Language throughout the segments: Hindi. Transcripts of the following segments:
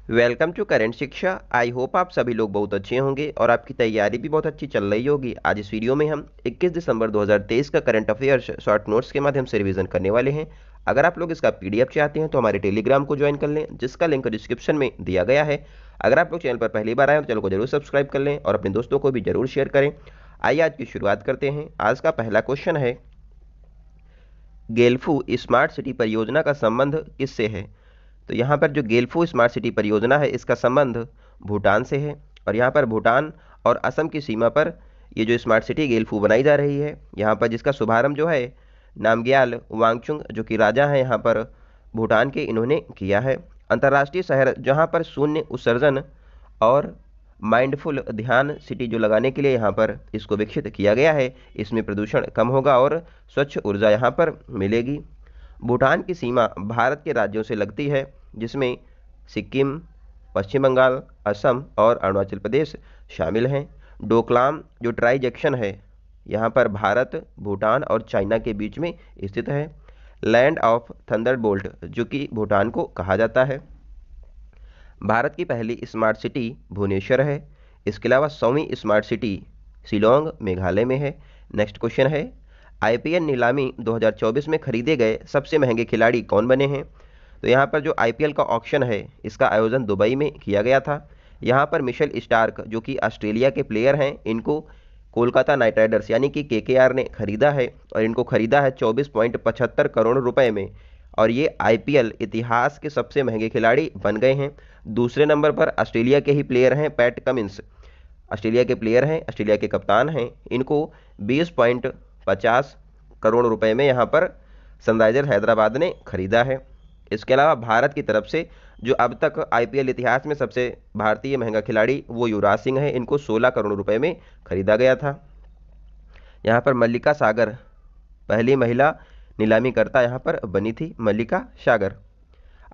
वेलकम टू करेंट शिक्षा। आई होप आप सभी लोग बहुत अच्छे होंगे और आपकी तैयारी भी बहुत अच्छी चल रही होगी। आज इस वीडियो में हम 21 दिसंबर 2023 का करंट अफेयर्स शॉर्ट नोट्स के माध्यम से रिवीजन करने वाले हैं। अगर आप लोग इसका पीडीएफ चाहते हैं तो हमारे टेलीग्राम को ज्वाइन कर लें, जिसका लिंक डिस्क्रिप्शन में दिया गया है। अगर आप लोग चैनल पर पहली बार आए तो चैनल को जरूर सब्सक्राइब कर लें और अपने दोस्तों को भी जरूर शेयर करें। आइए आज की शुरुआत करते हैं। आज का पहला क्वेश्चन है, गेल्फू स्मार्ट सिटी परियोजना का संबंध किससे है? तो यहाँ पर जो गेल्फू स्मार्ट सिटी परियोजना है, इसका संबंध भूटान से है। और यहाँ पर भूटान और असम की सीमा पर ये जो स्मार्ट सिटी गेल्फू बनाई जा रही है, यहाँ पर जिसका शुभारंभ जो है नामग्याल वांगचुक जो कि राजा हैं यहाँ पर भूटान के, इन्होंने किया है। अंतर्राष्ट्रीय शहर जहाँ पर शून्य उत्सर्जन और माइंडफुल ध्यान सिटी जो लगाने के लिए यहाँ पर इसको विकसित किया गया है, इसमें प्रदूषण कम होगा और स्वच्छ ऊर्जा यहाँ पर मिलेगी। भूटान की सीमा भारत के राज्यों से लगती है, जिसमें सिक्किम, पश्चिम बंगाल, असम और अरुणाचल प्रदेश शामिल हैं। डोकलाम जो ट्राई जंक्शन है, यहाँ पर भारत, भूटान और चाइना के बीच में स्थित है। लैंड ऑफ थंडरबोल्ट जो कि भूटान को कहा जाता है। भारत की पहली स्मार्ट सिटी भुवनेश्वर है। इसके अलावा 100वीं स्मार्ट सिटी शिलोंग मेघालय में है। नेक्स्ट क्वेश्चन है, आईपीएल नीलामी 2024 में खरीदे गए सबसे महंगे खिलाड़ी कौन बने हैं? तो यहाँ पर जो आईपीएल का ऑक्शन है, इसका आयोजन दुबई में किया गया था। यहाँ पर मिशेल स्टार्क जो कि ऑस्ट्रेलिया के प्लेयर हैं, इनको कोलकाता नाइट राइडर्स यानी कि केकेआर ने खरीदा है और इनको खरीदा है 24.75 करोड़ रुपए में। और ये आईपीएल इतिहास के सबसे महंगे खिलाड़ी बन गए हैं। दूसरे नंबर पर ऑस्ट्रेलिया के ही प्लेयर हैं पैट कमिंस, ऑस्ट्रेलिया के प्लेयर हैं, ऑस्ट्रेलिया के कप्तान हैं। इनको 20.50 करोड़ रुपए में यहाँ पर सनराइजर्स हैदराबाद ने खरीदा है। इसके अलावा भारत की तरफ से जो अब तक आईपीएल इतिहास में सबसे भारतीय महंगा खिलाड़ी वो युवराज सिंह है, इनको 16 करोड़ रुपए में खरीदा गया था। यहाँ पर मल्लिका सागर पहली महिला नीलामीकर्ता यहाँ पर बनी थी, मल्लिका सागर।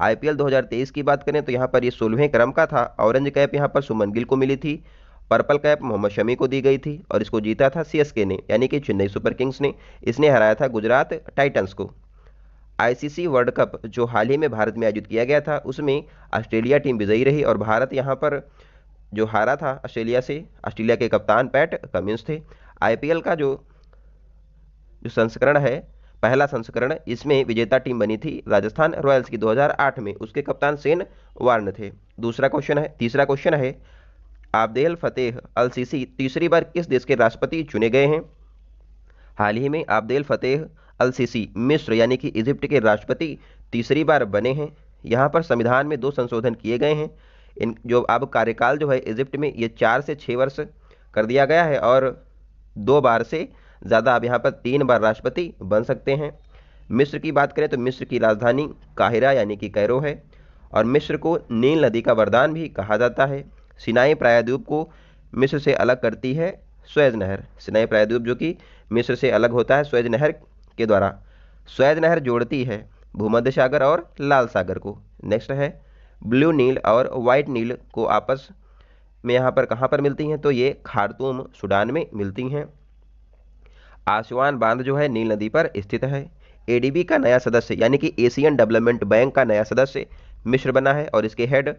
आईपीएल 2023 की बात करें तो यहाँ पर ये 16वें क्रम का था। ऑरेंज कैप यहाँ पर सुमन गिल को मिली थी, पर्पल कैप मोहम्मद शमी को दी गई थी और इसको जीता था सीएसके ने यानी कि चेन्नई सुपर किंग्स ने। इसने हराया था गुजरात टाइटंस को। आईसीसी वर्ल्ड कप जो हाल ही में भारत में आयोजित किया गया था, उसमें ऑस्ट्रेलिया टीम विजयी रही और भारत यहाँ पर जो हारा था ऑस्ट्रेलिया से, ऑस्ट्रेलिया के कप्तान पैट कमिंस थे। आईपीएल का जो संस्करण है, पहला संस्करण, इसमें विजेता टीम बनी थी राजस्थान रॉयल्स की 2008 में, उसके कप्तान शेन वार्न थे। तीसरा क्वेश्चन है, आब्देल फतेह अल सीसी तीसरी बार किस देश के राष्ट्रपति चुने गए हैं? हाल ही में आब्देल फतेह अल सीसी मिस्र यानी कि इजिप्ट के राष्ट्रपति तीसरी बार बने हैं। यहाँ पर संविधान में 2 संशोधन किए गए हैं। इन जो अब कार्यकाल जो है इजिप्ट में, ये 4 से 6 वर्ष कर दिया गया है और 2 बार से ज़्यादा अब यहाँ पर 3 बार राष्ट्रपति बन सकते हैं। मिस्र की बात करें तो मिस्र की राजधानी काहिरा यानी कि कैरो है और मिस्र को नील नदी का वरदान भी कहा जाता है। सिनाई प्रायद्वीप को मिस्र से अलग करती है सुएज नहर। सिनाई प्रायद्वीप जो कि मिस्र से अलग होता है सुएज नहर के द्वारा। सुएज नहर जोड़ती है भूमध्य सागर और लाल सागर को। नेक्स्ट है, ब्लू नील और वाइट नील को आपस में यहाँ पर कहाँ पर मिलती हैं? तो ये खार्तूम सूडान में मिलती हैं। आसवान बांध जो है नील नदी पर स्थित है। एडीबी का नया सदस्य यानी कि एशियन डेवलपमेंट बैंक का नया सदस्य मिस्र बना है और इसके हेड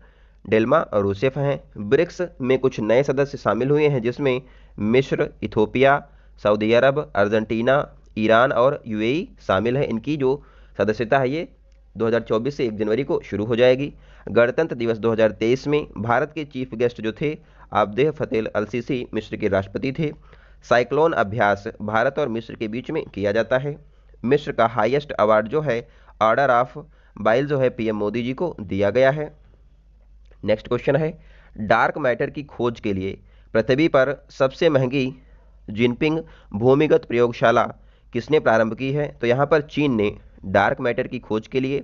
डेल्मा रूसेफ हैं। ब्रिक्स में कुछ नए सदस्य शामिल हुए हैं, जिसमें मिस्र, इथोपिया, सऊदी अरब, अर्जेंटीना, ईरान और यूएई शामिल है। इनकी जो सदस्यता है ये 2024 से 1 जनवरी को शुरू हो जाएगी। गणतंत्र दिवस 2023 में भारत के चीफ गेस्ट जो थे आब्देल फतेह अल सीसी मिस्र के राष्ट्रपति थे। साइक्लोन अभ्यास भारत और मिस्र के बीच में किया जाता है। मिस्र का हाईएस्ट अवार्ड जो है ऑर्डर ऑफ बाइल जो है पीएम मोदी जी को दिया गया है। नेक्स्ट क्वेश्चन है, डार्क मैटर की खोज के लिए पृथ्वी पर सबसे महंगी जिनपिंग भूमिगत प्रयोगशाला किसने प्रारंभ की है? तो यहाँ पर चीन ने डार्क मैटर की खोज के लिए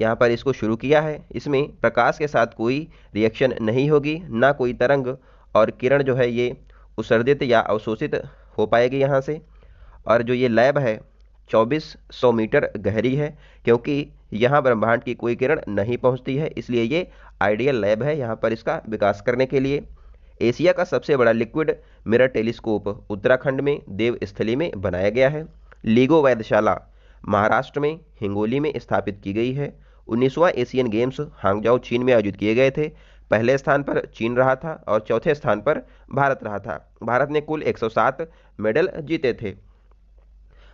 यहाँ पर इसको शुरू किया है। इसमें प्रकाश के साथ कोई रिएक्शन नहीं होगी, ना कोई तरंग और किरण जो है ये उत्सर्जित या अवशोषित हो पाएगी यहाँ से। और जो ये लैब है 2400 मीटर गहरी है, क्योंकि यहाँ ब्रह्मांड की कोई किरण नहीं पहुँचती है, इसलिए ये आइडियल लैब है यहाँ पर इसका विकास करने के लिए। एशिया का सबसे बड़ा लिक्विड मिरर टेलीस्कोप उत्तराखंड में देवस्थली में बनाया गया है। लीगो वेधशाला महाराष्ट्र में हिंगोली में स्थापित की गई है। 19वां एशियन गेम्स हांगजाओ चीन में आयोजित किए गए थे। पहले स्थान पर चीन रहा था और चौथे स्थान पर भारत रहा था। भारत ने कुल 107 मेडल जीते थे।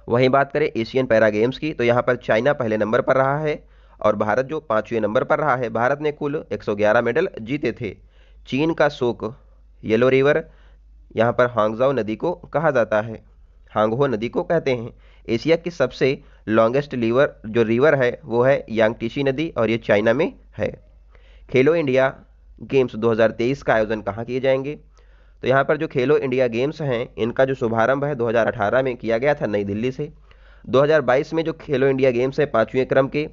वहीं बात करें एशियन पैरा गेम्स की, तो यहाँ पर चाइना पहले नंबर पर रहा है और भारत जो 5वें नंबर पर रहा है। भारत ने कुल 111 मेडल जीते थे। चीन का शोक येलो रिवर, यहाँ पर हांगजाओ नदी को कहा जाता है, हांगहो नदी को कहते हैं। एशिया की सबसे लॉन्गेस्ट रिवर है वो है यांगटीसी नदी और ये चाइना में है। खेलो इंडिया गेम्स 2023 का आयोजन कहाँ किए जाएंगे? तो यहाँ पर जो खेलो इंडिया गेम्स हैं इनका जो शुभारंभ है 2018 में किया गया था नई दिल्ली से। 2022 में जो खेलो इंडिया गेम्स है 5वें क्रम के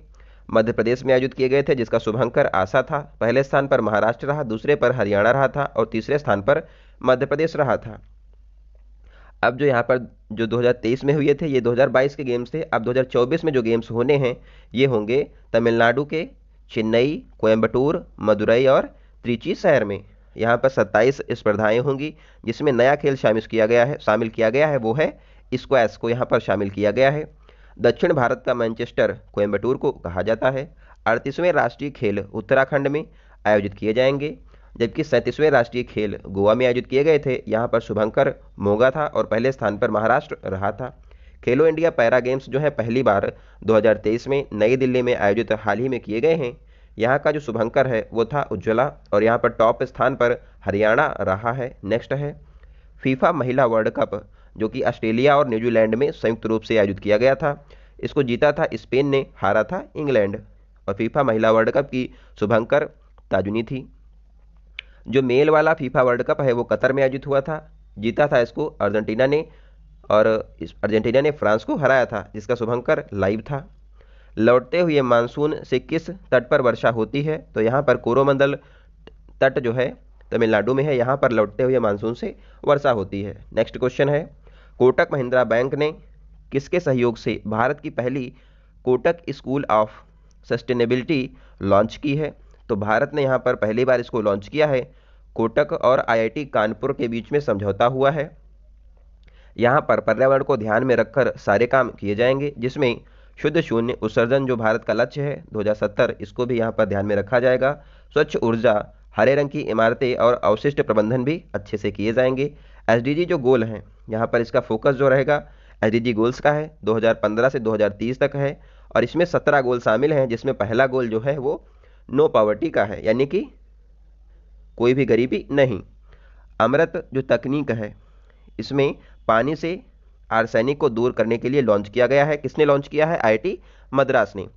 मध्य प्रदेश में आयोजित किए गए थे, जिसका शुभंकर आशा था। पहले स्थान पर महाराष्ट्र रहा, दूसरे पर हरियाणा रहा था और तीसरे स्थान पर मध्य प्रदेश रहा था। अब जो यहाँ पर जो 2023 में हुए थे ये 2022 के गेम्स थे। अब 2024 में जो गेम्स होने हैं ये होंगे तमिलनाडु के चेन्नई, कोयम्बटूर, मदुरई और त्रिची शहर में। यहाँ पर 27 स्पर्धाएं होंगी, जिसमें नया खेल शामिल किया गया है वो है स्क्वैश को यहाँ पर शामिल किया गया है। दक्षिण भारत का मैनचेस्टर कोयम्बटूर को कहा जाता है। 38वें राष्ट्रीय खेल उत्तराखंड में आयोजित किए जाएंगे, जबकि 37वें राष्ट्रीय खेल गोवा में आयोजित किए गए थे। यहाँ पर शुभंकर मोगा था और पहले स्थान पर महाराष्ट्र रहा था। खेलो इंडिया पैरा गेम्स जो है पहली बार 2023 में नई दिल्ली में आयोजित हाल ही में किए गए हैं। यहाँ का जो शुभंकर है वो था उज्ज्वला और यहाँ पर टॉप स्थान पर हरियाणा रहा है। नेक्स्ट है फीफा महिला वर्ल्ड कप, जो कि ऑस्ट्रेलिया और न्यूजीलैंड में संयुक्त रूप से आयोजित किया गया था। इसको जीता था स्पेन ने, हारा था इंग्लैंड। और फीफा महिला वर्ल्ड कप की शुभंकर ताजुनी थी। जो मेल वाला फीफा वर्ल्ड कप है वो कतर में आयोजित हुआ था, जीता था इसको अर्जेंटीना ने और अर्जेंटीना ने फ्रांस को हराया था, जिसका शुभंकर लाइव था। लौटते हुए मानसून से किस तट पर वर्षा होती है? तो यहाँ पर कोरोमंडल तट जो है तमिलनाडु में है, यहाँ पर लौटते हुए मानसून से वर्षा होती है। नेक्स्ट क्वेश्चन है कोटक महिंद्रा बैंक ने किसके सहयोग से भारत की पहली Kotak school of sustainability launch की है? तो भारत ने यहाँ पर पहली बार इसको लॉन्च किया है। कोटक और आईआईटी कानपुर के बीच में समझौता हुआ है। यहाँ पर पर्यावरण को ध्यान में रखकर सारे काम किए जाएंगे, जिसमें शुद्ध शून्य उत्सर्जन जो भारत का लक्ष्य है 2070, इसको भी यहाँ पर ध्यान में रखा जाएगा। स्वच्छ ऊर्जा, हरे रंग की इमारतें और अवशिष्ट प्रबंधन भी अच्छे से किए जाएंगे। एसडीजी जो गोल हैं यहाँ पर इसका फोकस जो रहेगा एसडीजी गोल्स का है 2015 से 2030 तक है और इसमें 17 गोल शामिल हैं, जिसमें पहला गोल जो है वो नो पॉवर्टी का है, यानी कि कोई भी गरीबी नहीं। अमृत जो तकनीक है इसमें पानी से आर्सेनिक को दूर करने के लिए लॉन्च किया गया है। किसने लॉन्च किया है? आईआईटी मद्रास ने।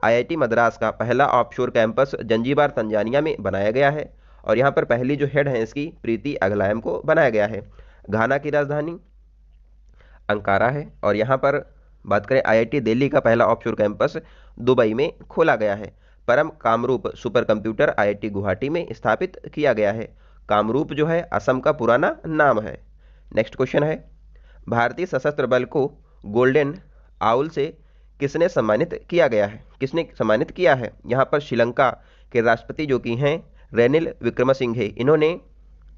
आईआईटी मद्रास का पहला ऑफशोर कैंपस जंजीबार तंजानिया में बनाया गया है और यहाँ पर पहली जो हेड है इसकी प्रीति अगलायम को बनाया गया है। घाना की राजधानी अंकारा है और यहाँ पर बात करें आईआईटी दिल्ली का पहला ऑफशोर कैंपस दुबई में खोला गया है। परम Kamrup super computer IIT Guwahati में स्थापित किया गया है। कामरूप जो है असम का पुराना नाम है। नेक्स्ट क्वेश्चन है भारतीय सशस्त्र बल को गोल्डन आउल से किसने सम्मानित किया गया है? किसने सम्मानित किया है? यहाँ पर श्रीलंका के राष्ट्रपति जो कि हैं रेनिल विक्रमसिंघे, इन्होंने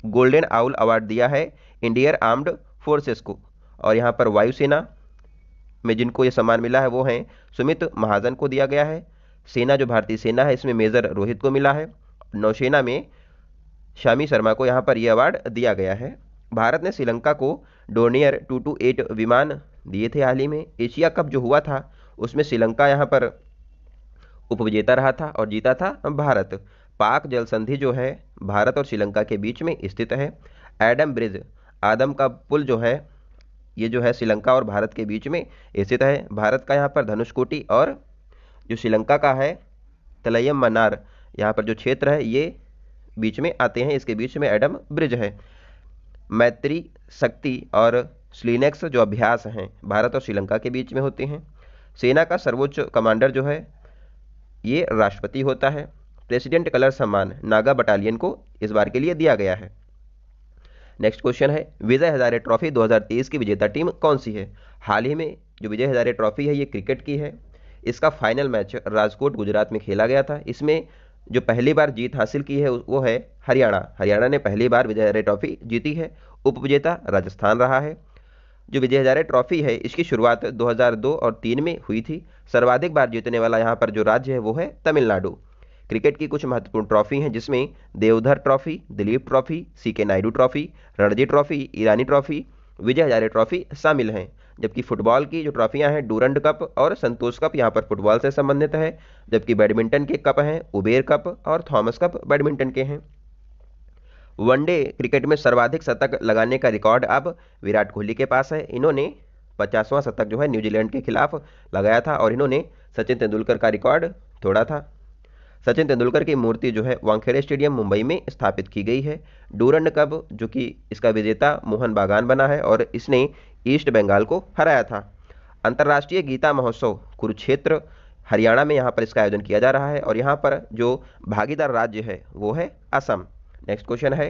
गोल्डन आउल अवार्ड दिया है इंडियन आर्म्ड फोर्सेस को। और यहाँ पर वायुसेना में जिनको ये सम्मान मिला है वो हैं सुमित महाजन को दिया गया है। सेना जो भारतीय सेना है इसमें मेजर रोहित को मिला है। नौसेना में शामी शर्मा को यहाँ पर यह अवार्ड दिया गया है। भारत ने श्रीलंका को डोर्नियर 228 विमान दिए थे हाल ही में। एशिया कप जो हुआ था उसमें श्रीलंका यहाँ पर उपविजेता रहा था और जीता था भारत। पाक जल संधि जो है भारत और श्रीलंका के बीच में स्थित है। एडम ब्रिज, आदम का पुल जो है ये जो है श्रीलंका और भारत के बीच में स्थित है। भारत का यहाँ पर धनुषकोटी और जो श्रीलंका का है तलैयम मन्नार, यहाँ पर जो क्षेत्र है ये बीच में आते हैं, इसके बीच में एडम ब्रिज है। मैत्री शक्ति और स्लिनेक्स जो अभ्यास हैं भारत और श्रीलंका के बीच में होते हैं। सेना का सर्वोच्च कमांडर जो है ये राष्ट्रपति होता है। प्रेसिडेंट कलर सम्मान नागा बटालियन को इस बार के लिए दिया गया है। नेक्स्ट क्वेश्चन है विजय हजारे ट्रॉफी 2023 की विजेता टीम कौन सी है? हाल ही में जो विजय हजारे ट्रॉफी है ये क्रिकेट की है। इसका फाइनल मैच राजकोट गुजरात में खेला गया था। इसमें जो पहली बार जीत हासिल की है वो है हरियाणा। हरियाणा ने पहली बार विजय हजारे ट्रॉफी जीती है। उपविजेता राजस्थान रहा है। जो विजय हजारे ट्रॉफी है इसकी शुरुआत 2002 और 3 में हुई थी। सर्वाधिक बार जीतने वाला यहाँ पर जो राज्य है वो है तमिलनाडु। क्रिकेट की कुछ महत्वपूर्ण ट्रॉफी हैं जिसमें Deodhar trophy, Duleep trophy, CK Nayudu trophy, Ranji trophy, Irani trophy, Vijay Hazare trophy शामिल हैं। जबकि फुटबॉल की जो ट्रॉफियां हैं डूरंड कप और संतोष कप यहाँ पर फुटबॉल से संबंधित है। जबकि बैडमिंटन के कप हैं उबेर कप और थॉमस कप बैडमिंटन के हैं। वनडे क्रिकेट में सर्वाधिक शतक लगाने का रिकॉर्ड अब विराट कोहली के पास है। इन्होंने 50वां शतक जो है न्यूजीलैंड के खिलाफ लगाया था और इन्होंने सचिन तेंदुलकर का रिकॉर्ड तोड़ा था। सचिन तेंदुलकर की मूर्ति जो है वानखेड़े स्टेडियम मुंबई में स्थापित की गई है। डूरंड कप जो कि इसका विजेता मोहन बागान बना है और इसने ईस्ट बंगाल को हराया था। अंतर्राष्ट्रीय गीता महोत्सव कुरुक्षेत्र हरियाणा में यहाँ पर इसका आयोजन किया जा रहा है और यहाँ पर जो भागीदार राज्य है वो है असम। नेक्स्ट क्वेश्चन है,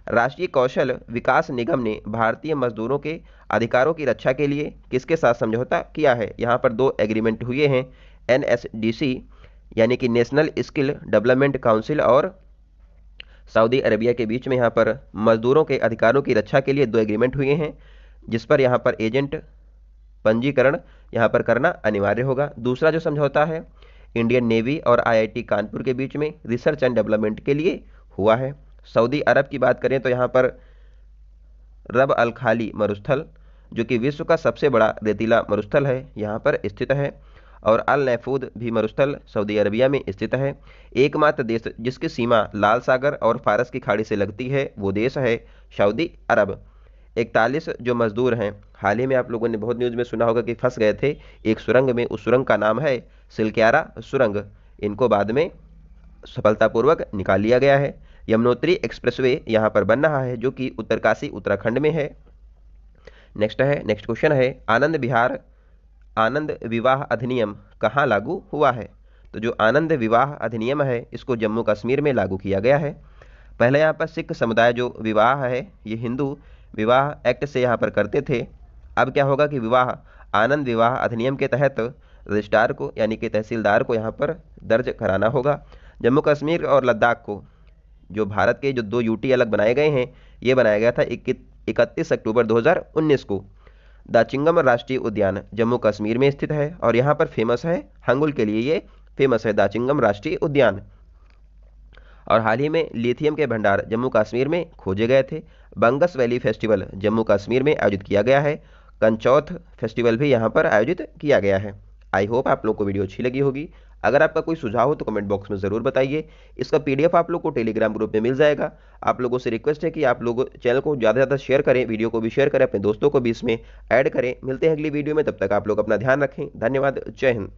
राष्ट्रीय कौशल विकास निगम ने भारतीय मजदूरों के अधिकारों की रक्षा के लिए किसके साथ समझौता किया है? यहाँ पर दो एग्रीमेंट हुए हैं, NSDC यानी कि नेशनल स्किल डेवलपमेंट काउंसिल और सऊदी अरेबिया के बीच में यहाँ पर मजदूरों के अधिकारों की रक्षा के लिए दो एग्रीमेंट हुए हैं, जिस पर यहाँ पर एजेंट पंजीकरण यहाँ पर करना अनिवार्य होगा। दूसरा जो समझौता है इंडियन नेवी और IIT कानपुर के बीच में रिसर्च एंड डेवलपमेंट के लिए हुआ है। सऊदी अरब की बात करें तो यहाँ पर रब अल खाली मरुस्थल जो कि विश्व का सबसे बड़ा रेतीला मरुस्थल है यहाँ पर स्थित है और अल नैफूद भी मरुस्थल सऊदी अरबिया में स्थित है। एकमात्र देश जिसकी सीमा लाल सागर और फारस की खाड़ी से लगती है वो देश है सऊदी अरब। 41 जो मजदूर हैं, हाल ही में आप लोगों ने बहुत न्यूज़ में सुना होगा कि फंस गए थे एक सुरंग में, उस सुरंग का नाम है सिलक्यारा सुरंग। इनको बाद में सफलतापूर्वक निकाल लिया गया है। यमुनोत्री एक्सप्रेसवे यहाँ पर बन रहा है जो कि उत्तरकाशी उत्तराखंड में है। नेक्स्ट क्वेश्चन है, आनंद विवाह अधिनियम कहाँ लागू हुआ है? तो जो आनंद विवाह अधिनियम है इसको जम्मू कश्मीर में लागू किया गया है। पहले यहाँ पर सिख समुदाय जो विवाह है ये हिंदू विवाह एक्ट से यहाँ पर करते थे। अब क्या होगा कि विवाह आनंद विवाह अधिनियम के तहत रजिस्ट्रार को यानी कि तहसीलदार को यहाँ पर दर्ज कराना होगा। जम्मू कश्मीर और लद्दाख को जो भारत के जो दो यूटी अलग बनाए गए हैं ये बनाया गया था 31 अक्टूबर 2019 को। दाचिंगम राष्ट्रीय उद्यान जम्मू कश्मीर में स्थित है और यहाँ पर फेमस है हंगुल के लिए, ये फेमस है दाचिंगम राष्ट्रीय उद्यान। और हाल ही में लिथियम के भंडार जम्मू कश्मीर में खोजे गए थे। बंगस वैली फेस्टिवल जम्मू कश्मीर में आयोजित किया गया है। कंचौथ फेस्टिवल भी यहाँ पर आयोजित किया गया है। आई होप आप लोग को वीडियो अच्छी लगी होगी। अगर आपका कोई सुझाव हो तो कमेंट बॉक्स में ज़रूर बताइए। इसका PDF आप लोग को टेलीग्राम ग्रुप में मिल जाएगा। आप लोगों से रिक्वेस्ट है कि आप लोग चैनल को ज़्यादा से ज़्यादा शेयर करें, वीडियो को भी शेयर करें, अपने दोस्तों को भी इसमें ऐड करें। मिलते हैं अगली वीडियो में, तब तक आप लोग अपना ध्यान रखें। धन्यवाद, जय हिंद।